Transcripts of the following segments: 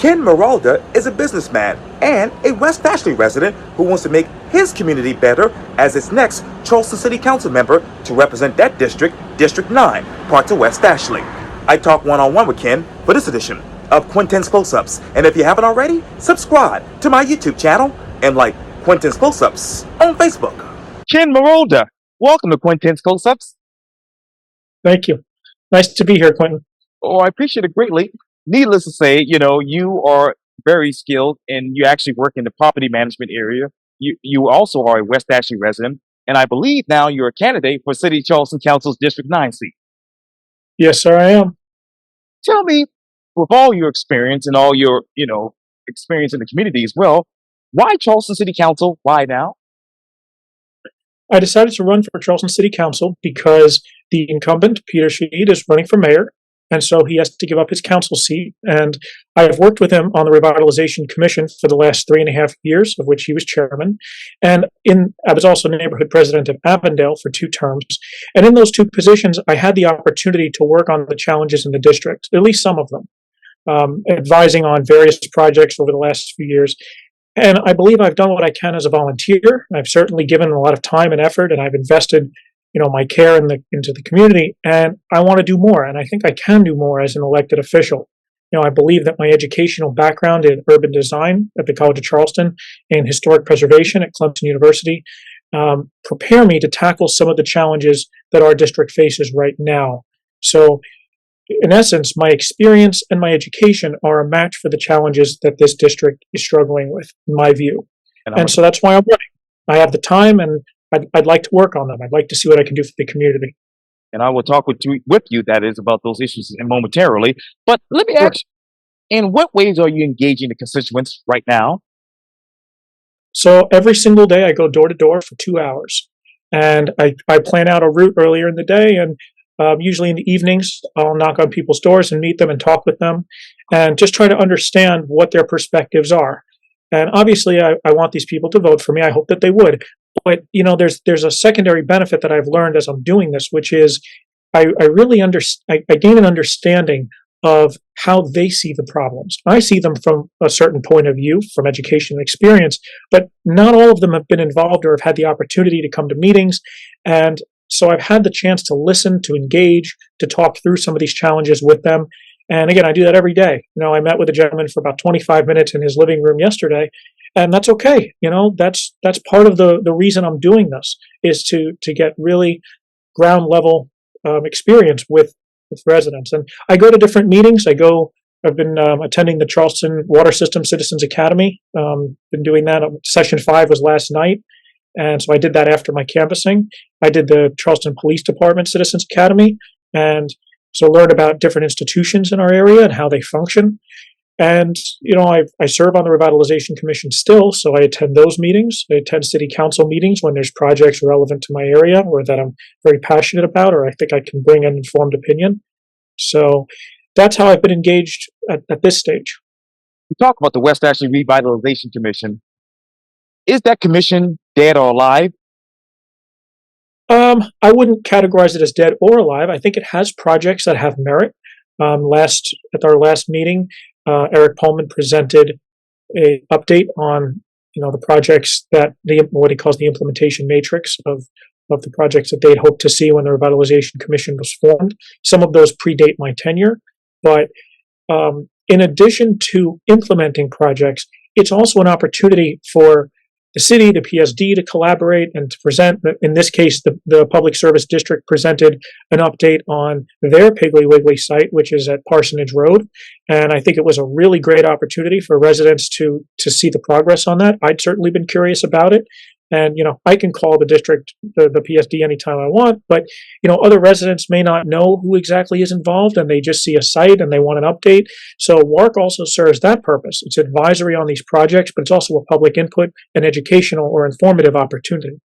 Ken Marolda is a businessman and a West Ashley resident who wants to make his community better as its next Charleston City Council member to represent that district, District 9, part of West Ashley. I talk one-on-one with Ken for this edition of Quintin's Close-Ups, and if you haven't already, subscribe to my YouTube channel and like Quintin's Close-Ups on Facebook. Ken Marolda, welcome to Quintin's Close-Ups. Thank you. Nice to be here, Quintin. Oh, I appreciate it greatly. Needless to say, you are very skilled and you actually work in the property management area. You also are a West Ashley resident, and I believe now you're a candidate for City Charleston Council's District 9 seat. Yes, sir, I am. Tell me, with all your experience and all your, experience in the community as well, why Charleston City Council? Why now? I decided to run for Charleston City Council because the incumbent, Peter Sheed, is running for mayor, and so he has to give up his council seat. And I have worked with him on the Revitalization Commission for the last 3.5 years, of which he was chairman. And I was also neighborhood president of Avondale for 2 terms. And in those 2 positions, I had the opportunity to work on the challenges in the district, at least some of them, advising on various projects over the last few years. And I believe I've done what I can as a volunteer. I've certainly given a lot of time and effort, and I've invested my care into the community, and I want to do more, and I think I can do more as an elected official. I believe that my educational background in urban design at the College of Charleston and historic preservation at Clemson University prepare me to tackle some of the challenges that our district faces right now. So, in essence, my experience and my education are a match for the challenges that this district is struggling with, in my view. And so that's why I'm running. I have the time, and I'd like to work on them. I'd like to see what I can do for the community. And I will talk with you, that is, about those issues momentarily. But let me ask, in what ways are you engaging the constituents right now? So every single day I go door to door for 2 hours. And I plan out a route earlier in the day, and usually in the evenings, I'll knock on people's doors and meet them and talk with them and just try to understand what their perspectives are. And obviously, I want these people to vote for me. I hope that they would. But, there's a secondary benefit that I've learned as I'm doing this, which is I really I gain an understanding of how they see the problems. I see them from a certain point of view, from education and experience, but not all of them have been involved or have had the opportunity to come to meetings. And so I've had the chance to listen, to engage, to talk through some of these challenges with them. And again, I do that every day. I met with a gentleman for about 25 minutes in his living room yesterday, and that's okay. That's part of the reason I'm doing this, is to get really ground level experience with residents. And I go to different meetings. I've been attending the Charleston Water System Citizens Academy. Been doing that. Session 5 was last night. And so I did that after my canvassing. I did the Charleston Police Department Citizens Academy, and so learn about different institutions in our area and how they function. And, I serve on the Revitalization Commission still, so I attend those meetings. I attend city council meetings when there's projects relevant to my area or that I'm very passionate about, or I think I can bring an informed opinion. So that's how I've been engaged at this stage. You talk about the West Ashley Revitalization Commission. Is that commission dead or alive? I wouldn't categorize it as dead or alive. I think it has projects that have merit. At our last meeting, Eric Pullman presented an update on the projects that what he calls the implementation matrix of the projects that they'd hoped to see when the Revitalization Commission was formed. Some of those predate my tenure, but in addition to implementing projects, it's also an opportunity for the city, the PSD, to collaborate and to present. In this case, the Public Service District presented an update on their Piggly Wiggly site, which is at Parsonage Road. And I think it was a really great opportunity for residents to see the progress on that. I'd certainly been curious about it. And, I can call the district, the PSD anytime I want, but, other residents may not know who exactly is involved, and they just see a site and they want an update. So WARC also serves that purpose. It's advisory on these projects, but it's also a public input and educational or informative opportunity.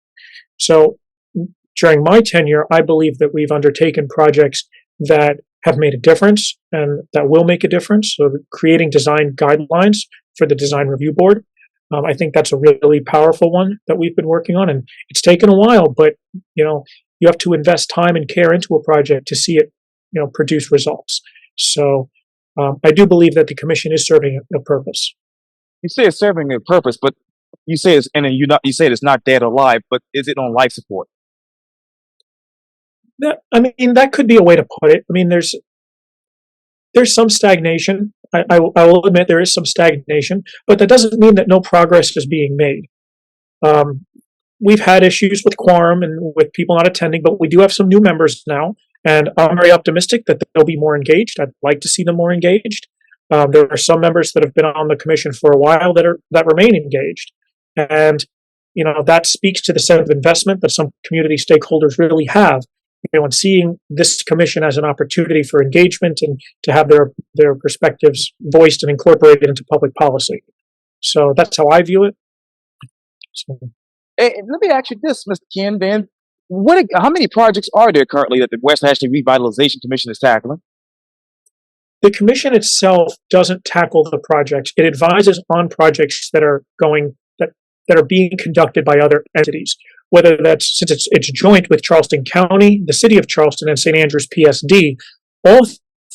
So during my tenure, I believe that we've undertaken projects that have made a difference and that will make a difference. So creating design guidelines for the Design Review Board. I think that's a really powerful one that we've been working on, and it's taken a while, but you have to invest time and care into a project to see it, produce results. So I do believe that the commission is serving a purpose. You say it's serving a purpose, but you say it's and then you say it's not dead or alive, but is it on life support? That could be a way to put it. I mean, there's some stagnation. I will admit there is some stagnation, but that doesn't mean that no progress is being made. We've had issues with quorum and with people not attending, but we do have some new members now, and I'm very optimistic that they'll be more engaged. I'd like to see them more engaged. There are some members that have been on the commission for a while that remain engaged, and that speaks to the sense of investment that some community stakeholders really have. And seeing this commission as an opportunity for engagement and to have their perspectives voiced and incorporated into public policy. So that's how I view it. So, Let me ask you this, Mr. Quintin. How many projects are there currently that the West Ashley Revitalization Commission is tackling? the commission itself doesn't tackle the projects. It advises on projects that are being conducted by other entities, whether that's, since it's joint with Charleston County, the City of Charleston, and St. Andrews PSD. All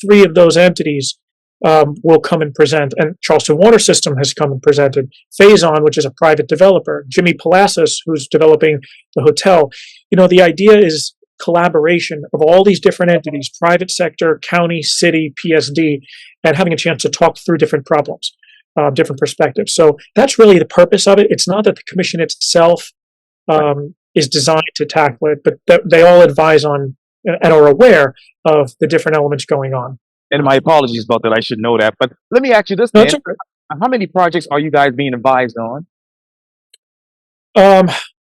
three of those entities will come and present, and Charleston Water System has come and presented. Phazon, which is a private developer, Jimmy Palacios, who's developing the hotel. The idea is collaboration of all these different entities, private sector, county, city, PSD, and having a chance to talk through different problems, different perspectives. So that's really the purpose of it. It's not that the commission itself is designed to tackle it, but they all advise on and are aware of the different elements going on. And my apologies about that. I should know that. But let me ask you this, No, man. it's okay. How many projects are you guys being advised on?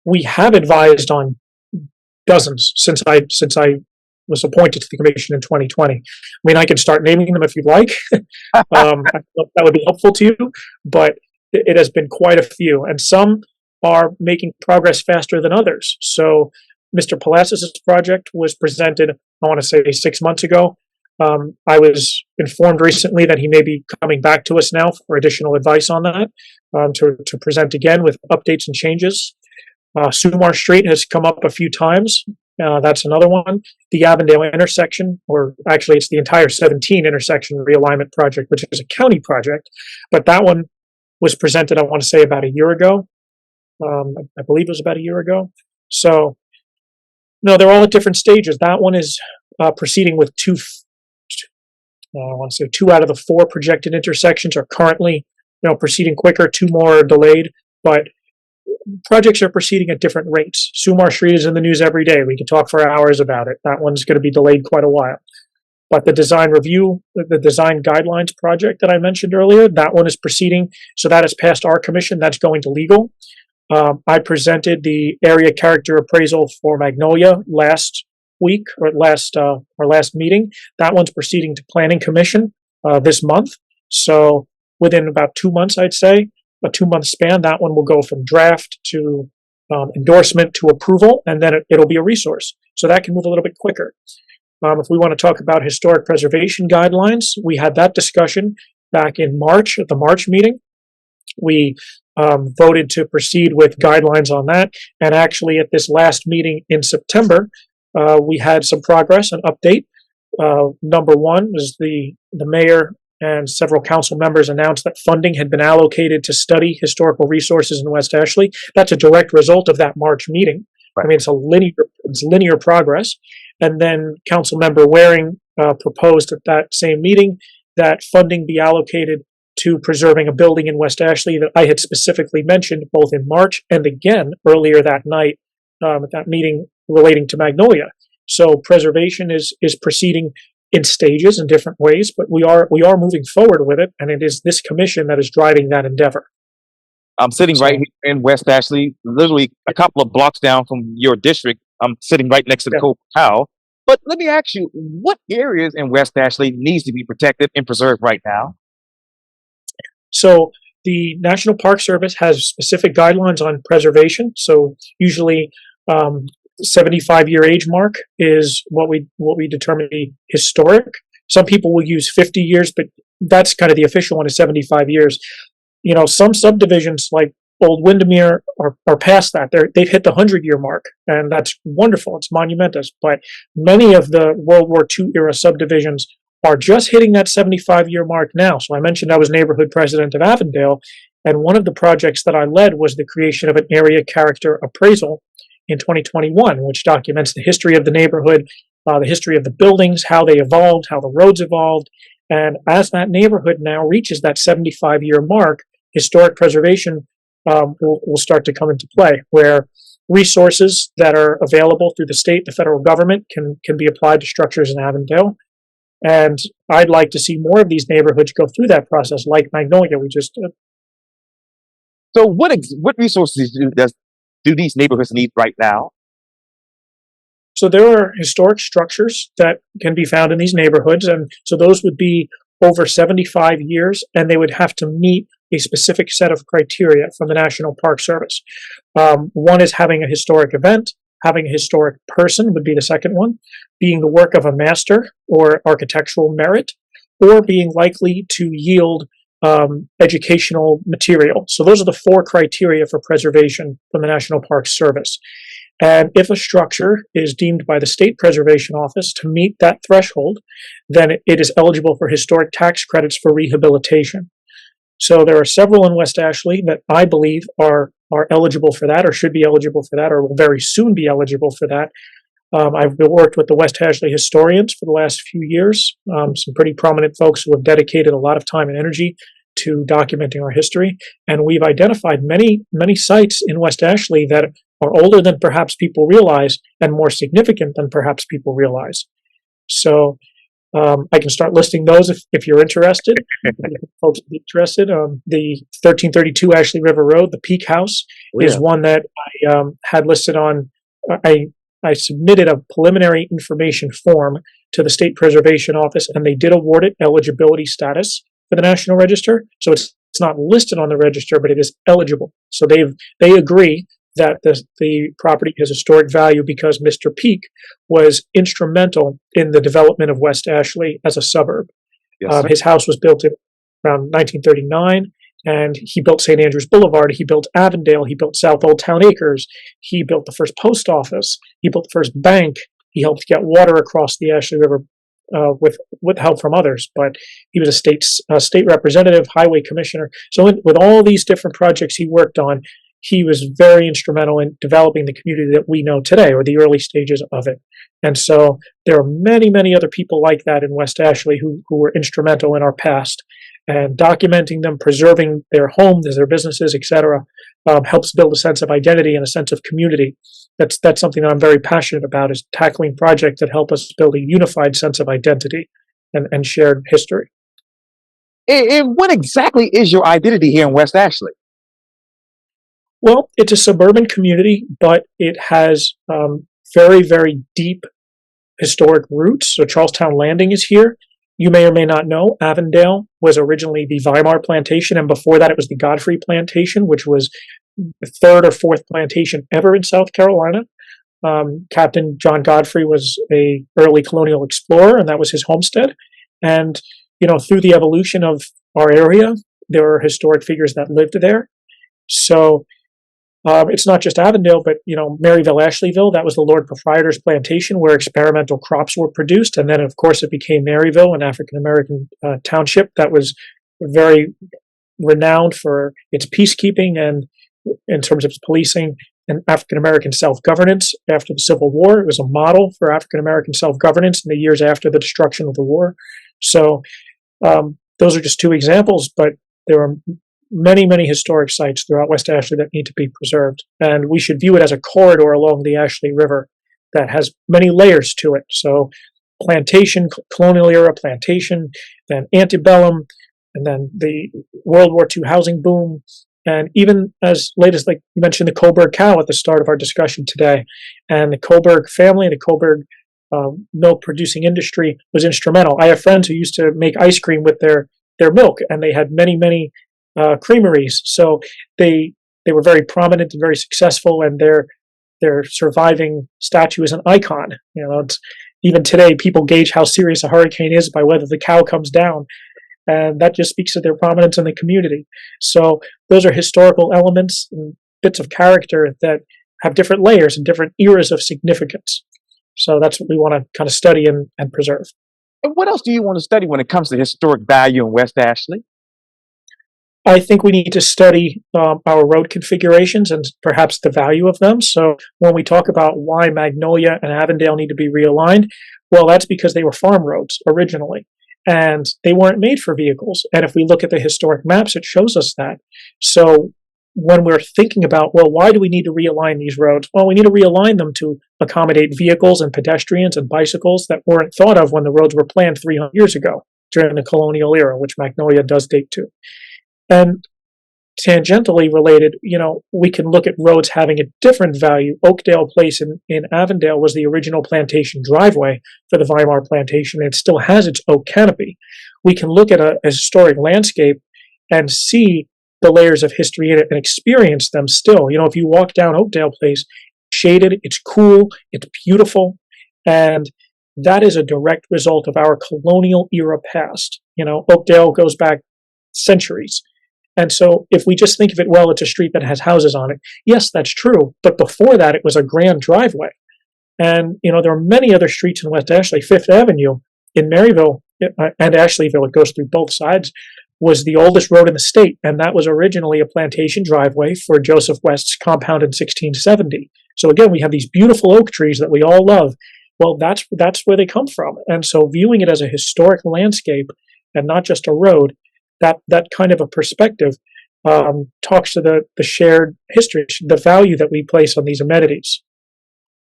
We have advised on dozens since I was appointed to the commission in 2020. I mean, I can start naming them if you'd like. That would be helpful to you, but it has been quite a few, and some are making progress faster than others. So Mr. Palacios' project was presented, I want to say 6 months ago. I was informed recently that he may be coming back to us now for additional advice on that, to present again with updates and changes. Sumar Street has come up a few times. That's another one. The Avondale intersection, or actually it's the entire 17 intersection realignment project, which is a county project, but that one was presented, I want to say, about a year ago. I believe it was about a year ago. So, no, they're all at different stages. That one is proceeding with I want to say 2 out of the 4 projected intersections are currently, proceeding quicker. 2 more are delayed, but projects are proceeding at different rates. Sumar Street is in the news every day. We can talk for hours about it. That one's going to be delayed quite a while. But the design review, the design guidelines project that I mentioned earlier, that one is proceeding. So that has passed our commission. That's going to legal. I presented the area character appraisal for Magnolia last week, or our last meeting. That one's proceeding to planning commission this month. So within about 2 months, I'd say, a 2-month span, that one will go from draft to endorsement to approval, and then it'll be a resource. So that can move a little bit quicker. If we want to talk about historic preservation guidelines, we had that discussion back in March at the March meeting. We voted to proceed with guidelines on that, and actually at this last meeting in September, we had some progress and update. Number one was the mayor and several council members announced that funding had been allocated to study historical resources in West Ashley. That's a direct result of that March meeting. Right. I mean, it's linear progress. And then Council Member Waring proposed at that same meeting that funding be allocated to preserving a building in West Ashley that I had specifically mentioned both in March and again earlier that night at that meeting relating to Magnolia. So preservation is proceeding in stages in different ways, but we are moving forward with it, and it is this commission that is driving that endeavor. I'm sitting right here in West Ashley, literally a couple of blocks down from your district. I'm sitting right next to the hotel. But let me ask you, what areas in West Ashley needs to be protected and preserved right now? So the National Park Service has specific guidelines on preservation. So usually 75-year age mark is what we determine to be historic. Some people will use 50 years, but that's kind of the official one is 75 years. Some subdivisions like Old Windermere are past that. They've hit the 100-year mark, and that's wonderful. It's monumentous. But many of the World War II era subdivisions are just hitting that 75-year mark now. So I mentioned I was neighborhood president of Avondale, and one of the projects that I led was the creation of an area character appraisal in 2021, which documents the history of the neighborhood, the history of the buildings, how they evolved, how the roads evolved. And as that neighborhood now reaches that 75-year mark, historic preservation will start to come into play, where resources that are available through the state, the federal government can be applied to structures in Avondale. And I'd like to see more of these neighborhoods go through that process, like Magnolia we just did. So what resources do these neighborhoods need right now? So there are historic structures that can be found in these neighborhoods, and so those would be over 75 years, and they would have to meet a specific set of criteria from the National Park Service. One is having a historic event. Having a historic person would be the second one, being the work of a master or architectural merit, or being likely to yield educational material. So those are the four criteria for preservation from the National Park Service. And if a structure is deemed by the State Preservation Office to meet that threshold, then it is eligible for historic tax credits for rehabilitation. So there are several in West Ashley that I believe are eligible for that, or should be eligible for that, or will very soon be eligible for that. I've worked with the West Ashley historians for the last few years, some pretty prominent folks who have dedicated a lot of time and energy to documenting our history. And we've identified many, many sites in West Ashley that are older than perhaps people realize and more significant than perhaps people realize. So I can start listing those if you're interested. Folks would be interested. The 1332 Ashley River Road, the Peak House, is one that I had listed on. I submitted a preliminary information form to the State Preservation Office, and they did award it eligibility status for the National Register. So it's not listed on the register, but it is eligible. So they agree that the property has historic value because Mr. Peak was instrumental in the development of West Ashley as a suburb. Yes, His house was built in around 1939, and he built St. Andrews Boulevard. He built Avondale. He built South Old Town Acres. He built the first post office. He built the first bank. He helped get water across the Ashley River with help from others. But he was a state representative, highway commissioner. So with all these different projects he worked on, he was very instrumental in developing the community that we know today, or the early stages of it. And so there are many, many other people like that in West Ashley who were instrumental in our past. And documenting them, preserving their homes, their businesses, etc., helps build a sense of identity and a sense of community. That's something that I'm very passionate about, is tackling projects that help us build a unified sense of identity and shared history. And what exactly is your identity here in West Ashley? Well, it's a suburban community, but it has very, very deep historic roots. So Charlestown Landing is here. You may or may not know, Avondale was originally the Weimar plantation, and before that it was the Godfrey plantation, which was the third or fourth plantation ever in South Carolina. Captain John Godfrey was an early colonial explorer, and that was his homestead. And, through the evolution of our area, there are historic figures that lived there. So it's not just Avondale, but, Maryville, Ashleyville, that was the Lord Proprietor's plantation where experimental crops were produced. And then, of course, it became Maryville, an African-American township that was very renowned for its peacekeeping and in terms of its policing and African-American self-governance after the Civil War. It was a model for African-American self-governance in the years after the destruction of the war. So those are just two examples, but there are many, many historic sites throughout West Ashley that need to be preserved. And we should view it as a corridor along the Ashley River that has many layers to it. So plantation, colonial era plantation, then antebellum, and then the World War II housing boom, and even as late as, like you mentioned, the Coburg cow at the start of our discussion today. And the Coburg family, the Coburg milk producing industry was instrumental. I have friends who used to make ice cream with their milk, and they had many, many creameries. So they were very prominent and very successful, and their surviving statue is an icon. Even today, people gauge how serious a hurricane is by whether the cow comes down. And that just speaks to their prominence in the community. So those are historical elements and bits of character that have different layers and different eras of significance. So that's what we want to kind of study and preserve. And what else do you want to study when it comes to historic value in West Ashley? I think we need to study our road configurations and perhaps the value of them. So when we talk about why Magnolia and Avondale need to be realigned, well, that's because they were farm roads originally, and they weren't made for vehicles. And if we look at the historic maps, it shows us that. So when we're thinking about, well, why do we need to realign these roads? Well, we need to realign them to accommodate vehicles and pedestrians and bicycles that weren't thought of when the roads were planned 300 years ago during the colonial era, which Magnolia does date to. And tangentially related, we can look at roads having a different value. Oakdale Place in Avondale was the original plantation driveway for the Weimar plantation. It still has its oak canopy. We can look at a historic landscape and see the layers of history in it and experience them still. If you walk down Oakdale Place, shaded, it's cool, it's beautiful, and that is a direct result of our colonial era past. Oakdale goes back centuries. And so if we just think of it, well, it's a street that has houses on it. Yes, that's true. But before that, it was a grand driveway. And, there are many other streets in West Ashley. Fifth Avenue in Maryville and Ashleyville, it goes through both sides, was the oldest road in the state. And that was originally a plantation driveway for Joseph West's compound in 1670. So again, we have these beautiful oak trees that we all love. Well, that's where they come from. And so viewing it as a historic landscape and not just a road, that kind of a perspective talks to the shared history, the value that we place on these amenities.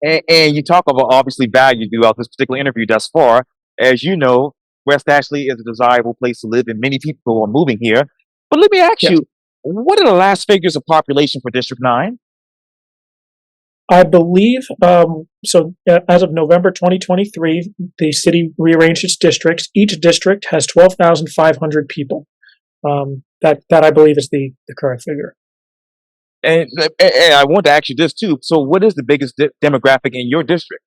And you talk about obviously value throughout this particular interview thus far. As you know, West Ashley is a desirable place to live, and many people are moving here. But let me ask you, what are the last figures of population for District 9? I believe, as of November 2023, the city rearranged its districts. Each district has 12,500 people. That I believe is the current figure. And I want to ask you this too. So what is the biggest demographic in your district?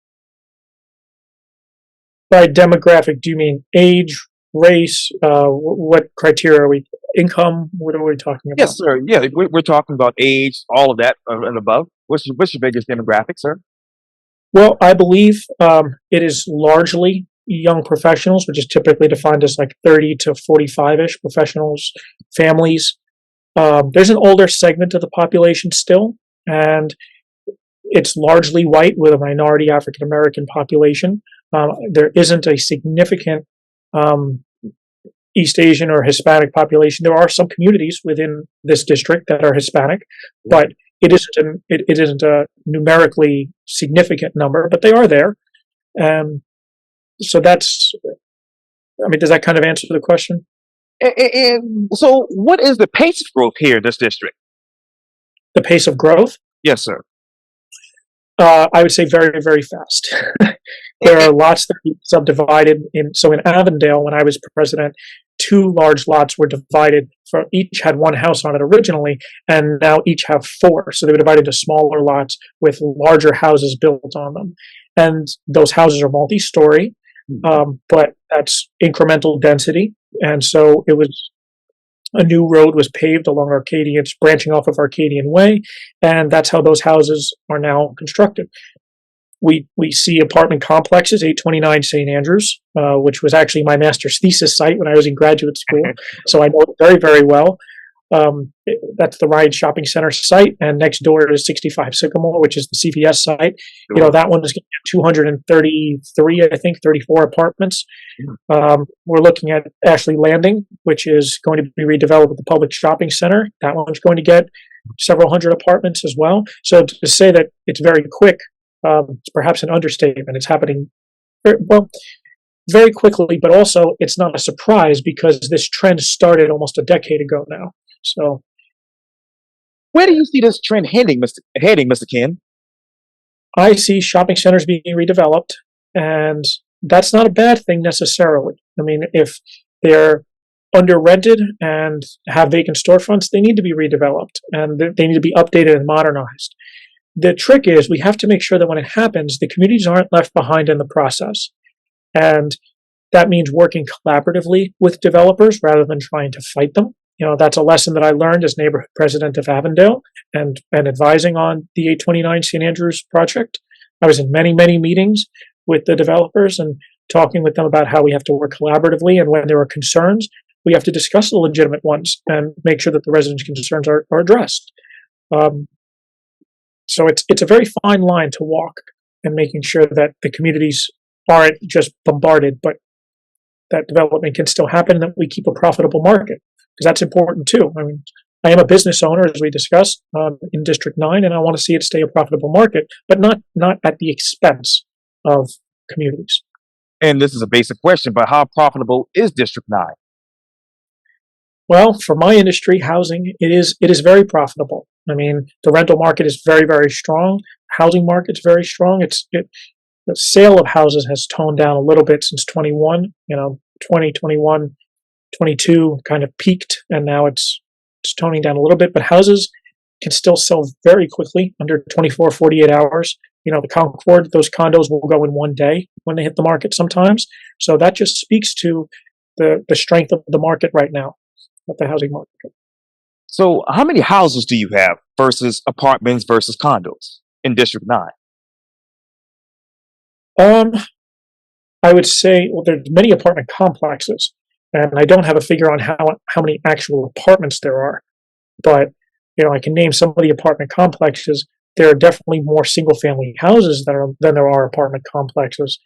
By demographic, do you mean age, race? What criteria are we? Income? What are we talking about? Yes, sir. Yeah, we're talking about age, all of that and above. What's your biggest demographic, sir? Well, I believe it is largely young professionals, which is typically defined as like 30 to 45-ish professionals, families. There's an older segment of the population still, and it's largely white with a minority African American population. There isn't a significant East Asian or Hispanic population. There are some communities within this district that are Hispanic, but it isn't a numerically significant number, but they are there. So does that kind of answer the question? And so what is the pace of growth here in this district? The pace of growth? Yes, sir. I would say very, very fast. There are lots that are subdivided. So in Avondale, when I was president, 2 large lots were divided. Each had 1 house on it originally, and now each have 4. So they were divided into smaller lots with larger houses built on them. And those houses are multi-story, but that's incremental density. And so a new road was paved along Arcadian, branching off of Arcadian Way, and that's how those houses are now constructed. We see apartment complexes, 829 St. Andrews, which was actually my master's thesis site when I was in graduate school, so I know it very, very well. That's the Ryan Shopping Center site, and next door is 65 Sycamore, which is the CVS site. That one is going to get 233, I think, 34 apartments. We're looking at Ashley Landing, which is going to be redeveloped with the public shopping center. That one's going to get several hundred apartments as well. So to say that it's very quick, it's perhaps an understatement. It's happening very quickly, but also it's not a surprise because this trend started almost a decade ago now. So, where do you see this trend heading, Mr. Ken? I see shopping centers being redeveloped, and that's not a bad thing necessarily. I mean, if they're under rented and have vacant storefronts, they need to be redeveloped and they need to be updated and modernized. The trick is we have to make sure that when it happens, the communities aren't left behind in the process. And that means working collaboratively with developers rather than trying to fight them. That's a lesson that I learned as neighborhood president of Avondale and advising on the 829 St. Andrews project. I was in many, many meetings with the developers, and talking with them about how we have to work collaboratively, and when there are concerns, we have to discuss the legitimate ones and make sure that the residents' concerns are addressed. Um, so it's a very fine line to walk, and making sure that the communities aren't just bombarded, but that development can still happen, and that we keep a profitable market, because that's important too. I mean, I am a business owner, as we discussed, in District 9, and I want to see it stay a profitable market, but not at the expense of communities. And this is a basic question, but how profitable is District 9? Well, for my industry, housing, it is very profitable. I mean, the rental market is very, very strong. Housing market's very strong. The sale of houses has toned down a little bit since 21. 2021, 22 kind of peaked, and now it's toning down a little bit. But houses can still sell very quickly, under 24, 48 hours. The Concord, those condos will go in one day when they hit the market sometimes. So that just speaks to the strength of the market right now, of the housing market. So how many houses do you have versus apartments versus condos in District 9? I would say, well, there's many apartment complexes, and I don't have a figure on how many actual apartments there are, but I can name some of the apartment complexes. There are definitely more single-family houses than there are apartment complexes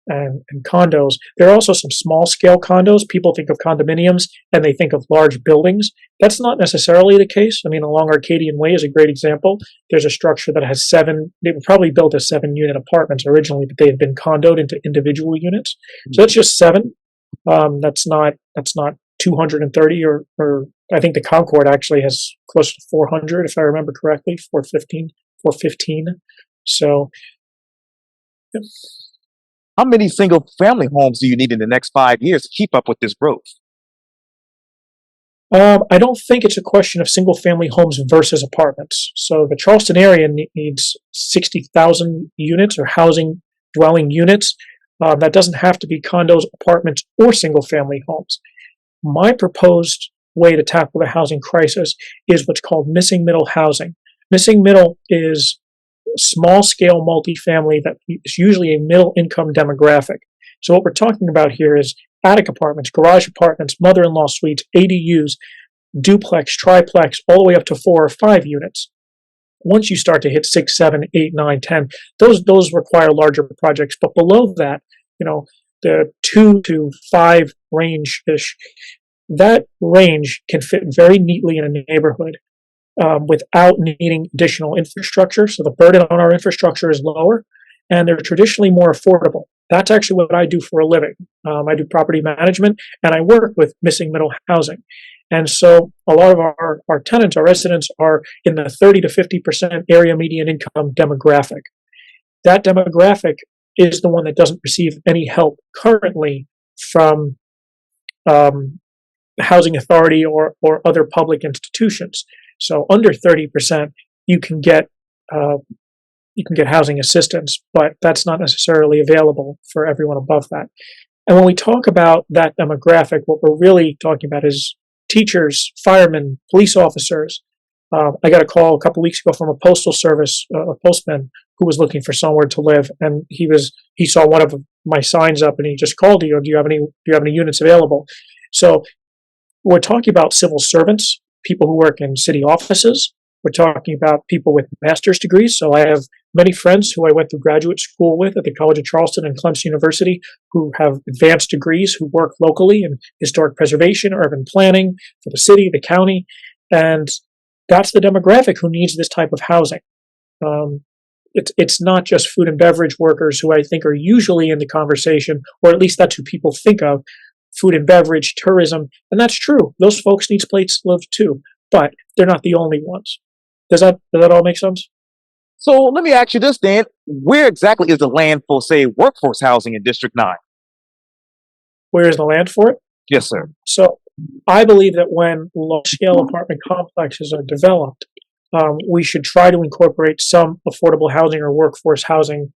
and condos. There are also some small-scale condos. People think of condominiums and they think of large buildings. That's not necessarily the case. I mean, along Arcadian Way is a great example. There's a structure that has they were probably built as 7-unit apartments originally, but they had been condoed into individual units. So that's just 7. That's not 230 or I think the Concord actually has close to 400, if I remember correctly, 415. So, yeah. How many single family homes do you need in the next 5 years to keep up with this growth? I don't think it's a question of single family homes versus apartments. So the Charleston area needs 60,000 units or housing dwelling units. That doesn't have to be condos, apartments, or single family homes. My proposed way to tackle the housing crisis is what's called missing middle housing. Missing middle is small scale multifamily that is usually a middle income demographic. So what we're talking about here is attic apartments, garage apartments, mother-in-law suites, ADUs, duplex, triplex, all the way up to 4 or 5 units. Once you start to hit 6, 7, 8, 9, 10, those require larger projects. But below that, the 2 to 5 range-ish, that range can fit very neatly in a neighborhood without needing additional infrastructure. So the burden on our infrastructure is lower, and they're traditionally more affordable. That's actually what I do for a living. I do property management, and I work with missing middle housing. And so a lot of our tenants, our residents, are in the 30 to 50% area median income demographic. That demographic is the one that doesn't receive any help currently from the housing authority or other public institutions. So under 30%, you can get housing assistance, but that's not necessarily available for everyone above that. And when we talk about that demographic, what we're really talking about is teachers, firemen, police officers. I got a call a couple weeks ago from a postal service, a postman who was looking for somewhere to live, and he saw one of my signs up, and he just called you. Do you have any units available? So we're talking about civil servants, people who work in city offices. We're talking about people with master's degrees. So I have many friends who I went through graduate school with at the College of Charleston and Clemson University who have advanced degrees, who work locally in historic preservation, urban planning for the city, the county. And that's the demographic who needs this type of housing. It's not just food and beverage workers who I think are usually in the conversation, or at least that's who people think of, food and beverage, tourism. And that's true. Those folks need places to live too, but they're not the only ones. Does that all make sense? So let me ask you this, Dan. Where exactly is the land for, say, workforce housing in District 9? Where is the land for it? Yes, sir. So I believe that when large-scale apartment complexes are developed, we should try to incorporate some affordable housing or workforce housing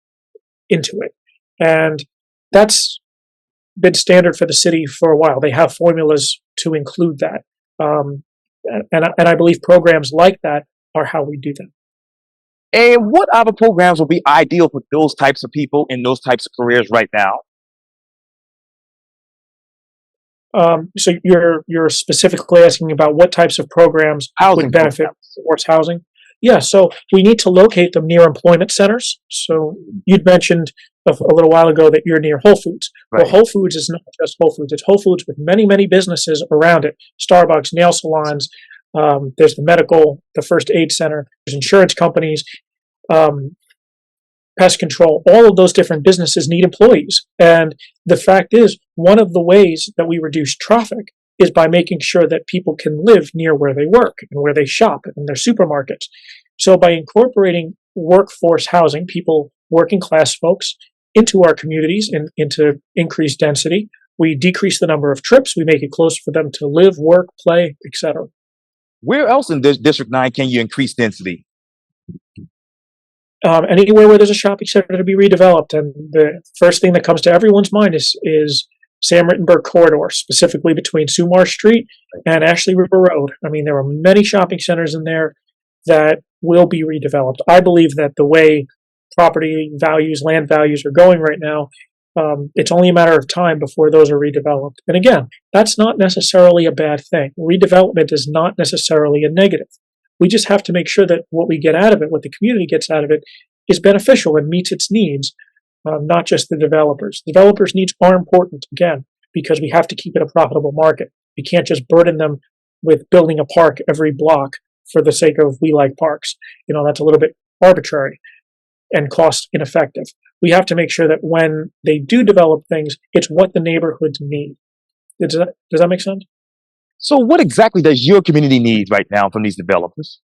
into it. And that's been standard for the city for a while. They have formulas to include that. And I believe programs like that are how we do that. And what other programs will be ideal for those types of people in those types of careers right now? So you're specifically asking about what types of programs Housing would benefit programs. workforce housing? Yeah, so we need to locate them near employment centers. So you'd mentioned a little while ago that you're near Whole Foods. Well, Right. Whole Foods is not just Whole Foods; it's Whole Foods with many, many businesses around it: Starbucks, nail salons. There's the medical, the first aid center. There's insurance companies. Um, Pest control, all of those different businesses need employees. And the fact is, one of the ways that we reduce traffic is by making sure that people can live near where they work and where they shop and their supermarkets. So by incorporating workforce housing, people, working class folks, into our communities and into increased density, we decrease the number of trips, we make it closer for them to live, work, play, etc. Where else in this District 9 can you increase density? Anywhere where there's a shopping center to be redeveloped. And the first thing that comes to everyone's mind is Sam Rittenberg corridor, specifically between Sumar Street and Ashley River Road. I mean, there are many shopping centers in there that will be redeveloped. I believe that the way property values, land values are going right now, it's only a matter of time before those are redeveloped. And again, that's not necessarily a bad thing. Redevelopment is not necessarily a negative. We just have to make sure that what we get out of it, what the community gets out of it, is beneficial and meets its needs, not just the developers. Developers' needs are important, again, because we have to keep it a profitable market. We can't just burden them with building a park every block for the sake of we like parks. That's a little bit arbitrary and cost ineffective. We have to make sure that when they do develop things, it's what the neighborhoods need. Does that make sense? So what exactly does your community need right now from these developers?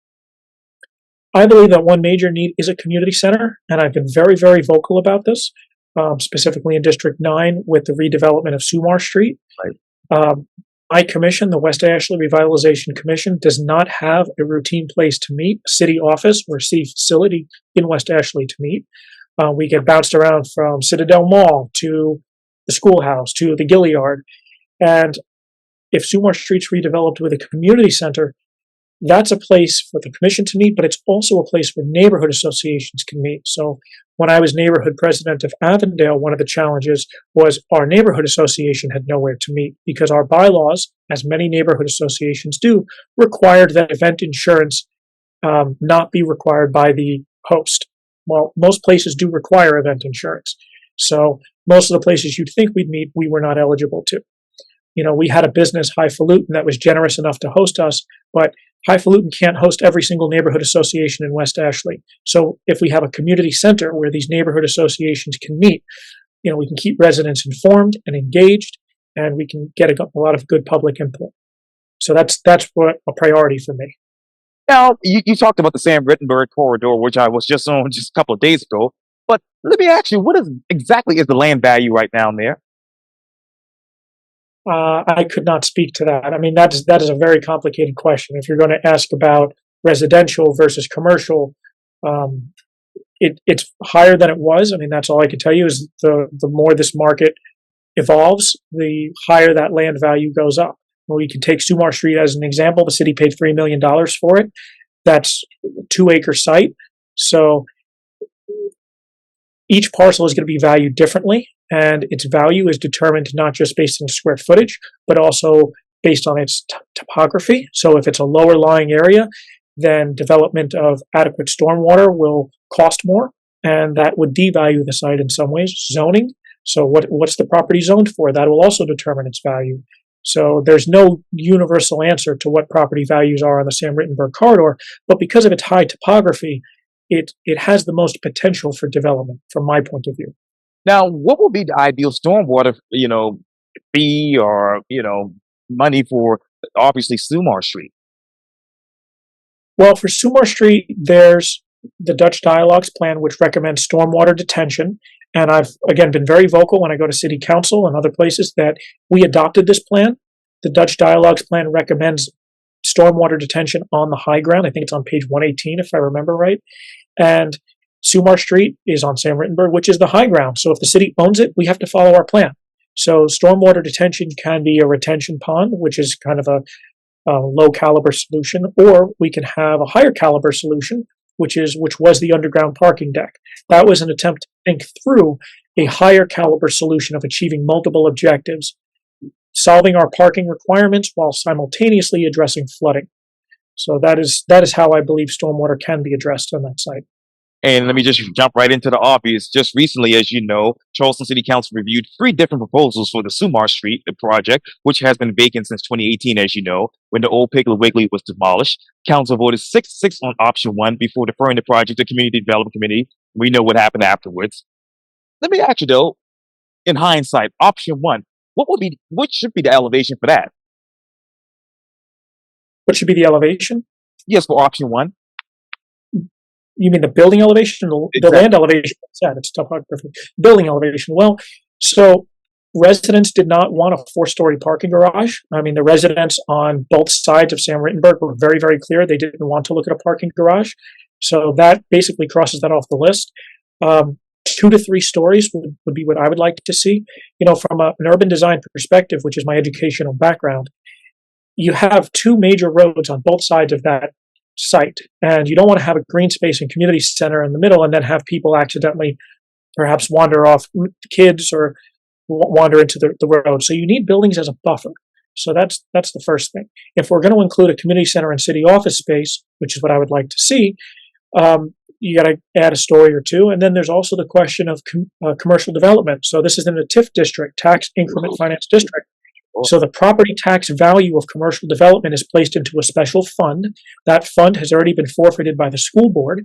I believe that one major need is a community center, and I've been very, very vocal about this, specifically in District 9 with the redevelopment of Sumar Street. Right. My commission, the West Ashley Revitalization Commission, does not have a routine place to meet, a city office or a city facility in West Ashley to meet. We get bounced around from Citadel Mall to the schoolhouse to the Gilliard. And if Sumar Street's redeveloped with a community center, that's a place for the commission to meet, but it's also a place where neighborhood associations can meet. So when I was neighborhood president of Avondale, one of the challenges was our neighborhood association had nowhere to meet because our bylaws, as many neighborhood associations do, required that event insurance not be required by the host. Well, most places do require event insurance. So most of the places you'd think we'd meet, we were not eligible to. We had a business, Highfalutin, that was generous enough to host us, but Highfalutin can't host every single neighborhood association in West Ashley. So if we have a community center where these neighborhood associations can meet, we can keep residents informed and engaged, and we can get a lot of good public input. So that's what a priority for me. Now, you talked about the Sam Rittenberg corridor, which I was just on just a couple of days ago. But let me ask you, what exactly is the land value right down there? I could not speak to that. I mean, that is a very complicated question. If you're going to ask about residential versus commercial, it's higher than it was. I mean, that's all I can tell you is the more this market evolves, the higher that land value goes up. We can take Sumar Street as an example. The city paid $3 million for it. That's a 2-acre site. So each parcel is going to be valued differently, and its value is determined not just based on square footage, but also based on its topography. So if it's a lower lying area, then development of adequate stormwater will cost more, and that would devalue the site in some ways. Zoning, so what's the property zoned for? That will also determine its value. So there's no universal answer to what property values are on the Sam Rittenberg corridor, but because of its high topography, it has the most potential for development from my point of view. Now, what would be the ideal stormwater, fee or, money for obviously Sumar Street? Well, for Sumar Street, there's the Dutch Dialogues Plan, which recommends stormwater detention. And I've, again, been very vocal when I go to City Council and other places that we adopted this plan. The Dutch Dialogues Plan recommends stormwater detention on the high ground. I think it's on page 118, if I remember right. And Sumar Street is on Sam Rittenberg, which is the high ground. So if the city owns it, we have to follow our plan. So stormwater detention can be a retention pond, which is kind of a low caliber solution, or we can have a higher caliber solution, which was the underground parking deck. That was an attempt to think through a higher caliber solution of achieving multiple objectives solving our parking requirements while simultaneously addressing flooding. So that is how I believe stormwater can be addressed on that site. And let me just jump right into the obvious. Just recently, as you know, Charleston City Council reviewed 3 different proposals for the Sumar Street project, which has been vacant since 2018, as you know, when the old Piggly Wiggly was demolished. Council voted 6-6 on option 1 before deferring the project to Community Development Committee. We know what happened afterwards. Let me ask you though, in hindsight, option 1, what should be the elevation for that? What should be the elevation? Yes, for option 1. You mean the building elevation, the Exactly. land elevation? It's topography. Building elevation. Well, so residents did not want a 4-story parking garage. I mean, the residents on both sides of Sam Rittenberg were very, very clear they didn't want to look at a parking garage. So that basically crosses that off the list. 2 to 3 stories would be what I would like to see. From an urban design perspective, which is my educational background, you have 2 major roads on both sides of that site, and you don't want to have a green space and community center in the middle and then have people accidentally perhaps wander off, kids, or wander into the road. So you need buildings as a buffer. So that's the first thing. If we're going to include a community center and city office space, which is what I would like to see, you got to add a story or 2. And then there's also the question of commercial development. So this is in the TIF district, tax increment finance district. So the property tax value of commercial development is placed into a special fund. That fund has already been forfeited by the school board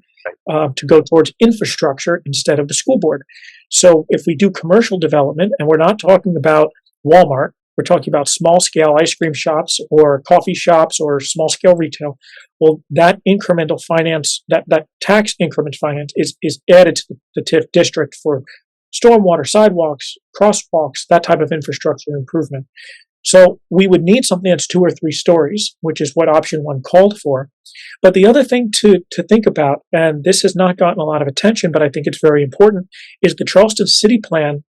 to go towards infrastructure instead of the school board. So if we do commercial development, and we're not talking about Walmart, we're talking about small-scale ice cream shops or coffee shops or small-scale retail, well, that incremental finance, that tax increment finance is added to the TIF district for stormwater, sidewalks, crosswalks, that type of infrastructure improvement. So we would need something that's 2 or 3 stories, which is what option 1 called for. But the other thing to think about, and this has not gotten a lot of attention, but I think it's very important, is the Charleston City Plan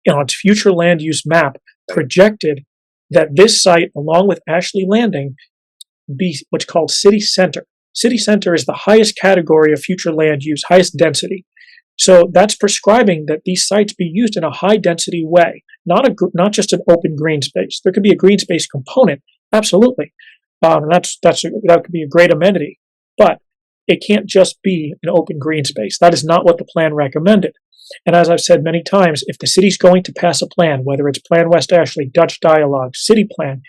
on its future land use map projected that this site, along with Ashley Landing, be what's called city center. City center is the highest category of future land use, highest density. So that's prescribing that these sites be used in a high density way, not just an open green space. There could be a green space component, absolutely. That could be a great amenity, but it can't just be an open green space. That is not what the plan recommended. And as I've said many times, if the city's going to pass a plan, whether it's Plan West Ashley, Dutch Dialogue, City Plan,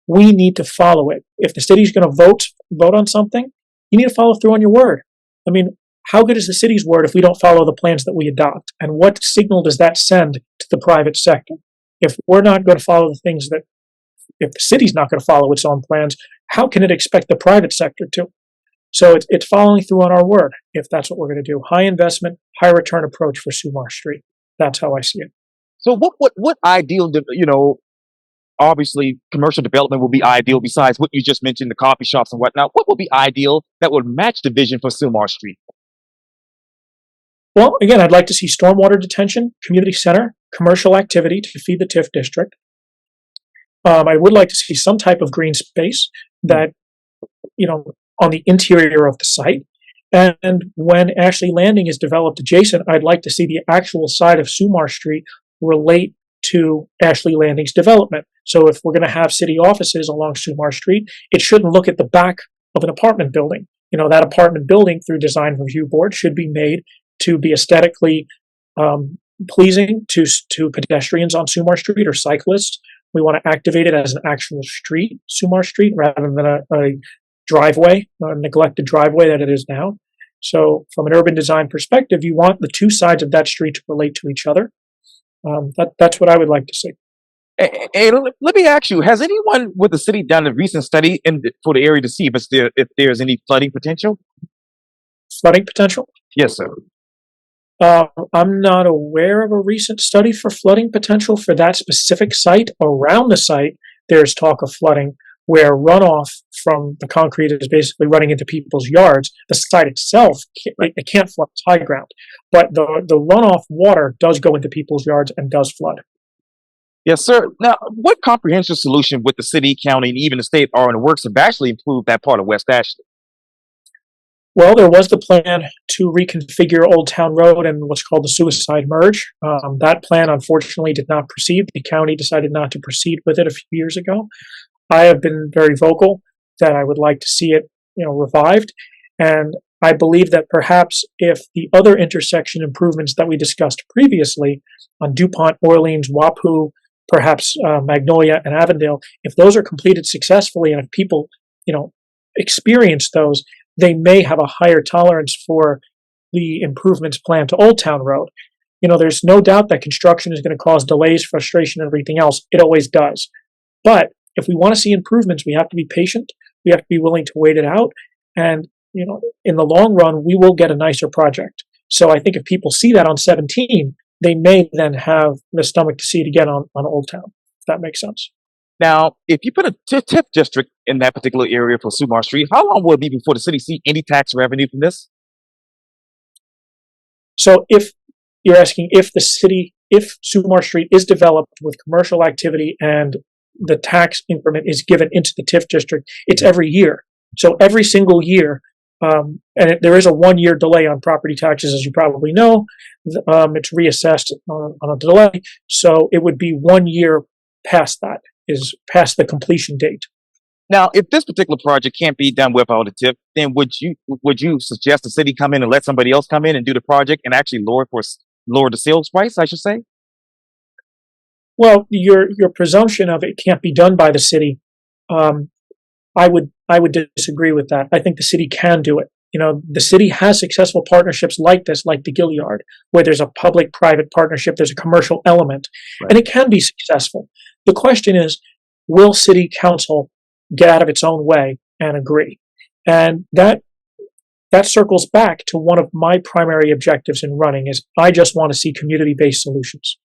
we need to follow it. If the city's going to vote on something, you need to follow through on your word. I mean, how good is the city's word if we don't follow the plans that we adopt? And what signal does that send to the private sector? If we're not going to follow the things if the city's not going to follow its own plans, how can it expect the private sector to? So it's following through on our word, if that's what we're going to do. High investment, high return approach for Sumar Street. That's how I see it. So what ideal, obviously commercial development will be ideal besides what you just mentioned, the coffee shops and whatnot. What would be ideal that would match the vision for Sumar Street? Well, again, I'd like to see stormwater detention, community center, commercial activity to feed the TIF district. I would like to see some type of green space that, on the interior of the site. And when Ashley Landing is developed adjacent, I'd like to see the actual side of Sumar Street relate to Ashley Landing's development. So if we're going to have city offices along Sumar Street, it shouldn't look at the back of an apartment building. That apartment building through design review board should be made to be aesthetically pleasing to pedestrians on Sumar Street or cyclists. We want to activate it as an actual street, Sumar Street, rather than a driveway, a neglected driveway that it is now. So from an urban design perspective, you want the 2 sides of that street to relate to each other. That's what I would like to see. Hey, let me ask you, has anyone with the city done a recent study for the area to see if there's any flooding potential? Flooding potential? Yes, sir. I'm not aware of a recent study for flooding potential for that specific site. Around the site, there's talk of flooding where runoff from the concrete is basically running into people's yards. The site itself, it can't flood, it's high ground. But the runoff water does go into people's yards and does flood. Yes, sir. Now, what comprehensive solution with the city, county, and even the state are in the works to actually improve that part of West Ashley? Well, there was the plan to reconfigure Old Town Road and what's called the Suicide Merge. That plan, unfortunately, did not proceed. The county decided not to proceed with it a few years ago. I have been very vocal that I would like to see it, revived, and I believe that perhaps if the other intersection improvements that we discussed previously on DuPont, Orleans, Wapoo, perhaps Magnolia and Avondale, if those are completed successfully and if people, experience those, they may have a higher tolerance for the improvements planned to Old Town Road. There's no doubt that construction is going to cause delays, frustration, and everything else. It always does. But if we want to see improvements, we have to be patient. We have to be willing to wait it out. And, in the long run, we will get a nicer project. So I think if people see that on 17, they may then have the stomach to see it again on Old Town, if that makes sense. Now, if you put a TIF district in that particular area for Sumar Street, how long will it be before the city see any tax revenue from this? So if you're asking if Sumar Street is developed with commercial activity and the tax increment is given into the TIF district, it's every year. So every single year, there is a 1-year delay on property taxes, as you probably know. It's reassessed on a delay. So it would be 1 year past that, is past the completion date. Now, if this particular project can't be done without a TIF, then would you suggest the city come in and let somebody else come in and do the project and actually lower the sales price, I should say? Well, your presumption of it can't be done by the city, I would disagree with that. I think the city can do it. The city has successful partnerships like this, like the Gilliard, where there's a public-private partnership, there's a commercial element, Right. and it can be successful. The question is, will city council get out of its own way and agree? And that circles back to one of my primary objectives in running is I just want to see community-based solutions.